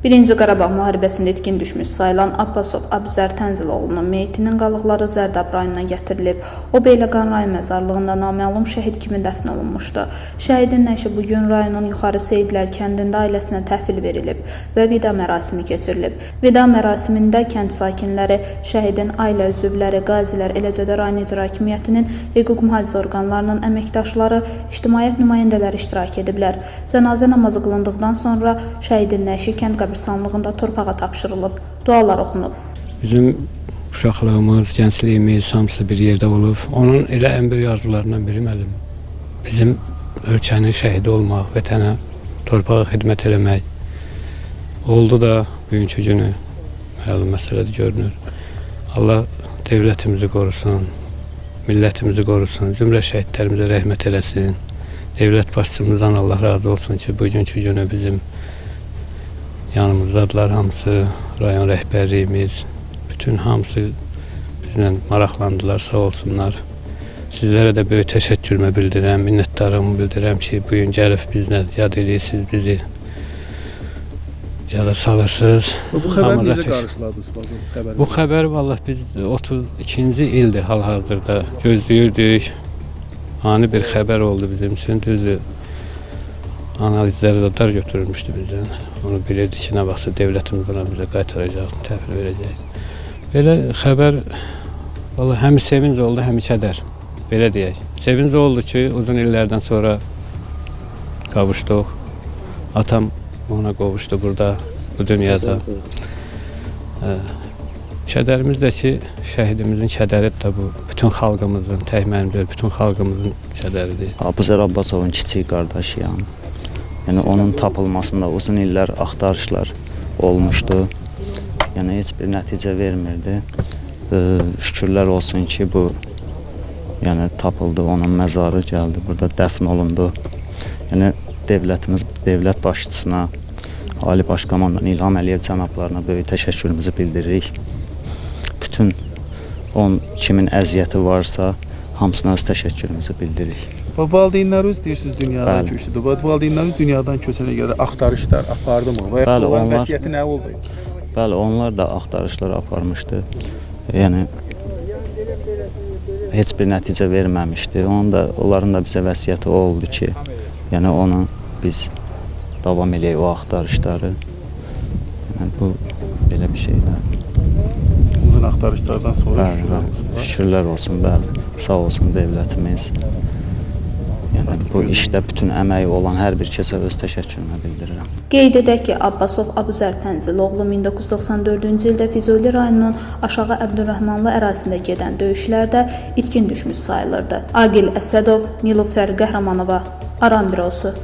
Birinci Qarabağ müharibəsində itkin düşmüş sayılan Abbasov Abuzər Tənziloğlunun meyitinin qalıqları Zərdab rayonuna gətirilib. O, Beyləqan rayon məzarlığında naməlum şəhid kimi dəfn olunmuşdu. Şəhidin nəşi bugün rayonun Yuxarı Seyidlər kəndində ailəsinə təhvil verilib və vida mərasimi keçirilib. Vida mərasimində kənd sakinləri, şəhidin ailə üzvləri, qazilər, eləcə də rayon icra hakimiyyətinin hüquq mühafizə orqanlarının əməkdaşları, ictimaiyyət nümayəndələri iştirak ediblər. Cənazə namazı qılındıqdan sonra şəhidin nəşi kənd qəbirstanlığında torpağa tapşırılıb, dualar oxunub. Bizim uşaqlığımız, gəncliyimiz hamısı bir yerdə olub. Onun elə ən böyük arzularından biri mənim. Bizim ölkənin şəhidi olmaq, vətənə, torpağa xidmət eləmək. Oldu da bugünkü günü məlum məsələdir görünür. Allah devlətimizi qorusun, millətimizi qorusun, cümlə şəhidlərimizə rəhmət eləsin. Devlət başçımızdan Allah razı olsun ki, bugünkü günü bizim yanımızdadılar hamısı, rayon rəhbərliyimiz, bütün hamısı bizlə maraqlandılar, sağ olsunlar. Sizlərə də böyük təşəkkürümü bildirəm, minnətdarlığımı bildirəm ki, bugün gəlib bizlə yad edirsiniz bizi, yada salırsınız. Bu xəbər necə qarşıladınız? Bu xəbər vallahi biz 32-ci ildir hal-hazırda gözləyirdik. Ani bir xəbər oldu bizim üçün, düzdür. Analizləri də dar götürülmüşdü bizdən. Onu bilirdik ki, nə vaxtsa devlətimiz ona bizə qaytaracaq, təhvil verəcək. Belə xəbər həm sevinc oldu, həm kədər. Belə deyək. Sevinc oldu ki, uzun illərdən sonra qavuşduq. Atam ona qovuşdu burada, bu dünyada. Kədərimiz də ki, şəhidimizin kədəri də bu, bütün xalqımızın, tək mənim deyil, bütün xalqımızın kədəridir. Abuzər Abbasovun kiçik qardaşıyam. Yəni, onun tapılmasında uzun illər axtarışlar olmuşdu. Yəni, heç bir nəticə vermirdi. Şükürlər olsun ki, bu tapıldı, onun məzarı gəldi, burada dəfn olundu. Yəni, devlətimiz, devlət başçısına, Ali Baş Komandan İlham Əliyev cənablarına böyük təşəkkürümüzü bildiririk. Bütün kimin əziyyəti varsa, hamısına öz təşəkkürümüzü bildiririk. Valideynləri deyirsiniz dünyadan köçdü. Valideynləri dünyadan köçənə qədər axtarışlar apardı mı? Və onların vəsiyyəti nə oldu? Bəli, onlar da axtarışlar aparmışdı. Yəni, heç bir nəticə verməmişdi. Onların da bizə vəsiyyəti oldu ki, yəni onu biz davam eləyək o axtarışları. Yəni, bu belə bir şeydir. Uzun axtarışlardan sonra şükürlər olsun. Şükürlər olsun, bəli. Sağ olsun devlətimiz. Yəni, bu işdə bütün əməyi olan hər bir kəsə öz təşəkkürümü bildirirəm. Qeyd edək ki, Abbasov Abuzər Tənziloğlu 1994-cü ildə Füzuli rayonunun Aşağı Əbdürrəhmanlı ərazisində gedən döyüşlərdə itkin düşmüş sayılırdı. Aqil Əsədov, Nilufər Qəhrəmanova, Aran bürosu.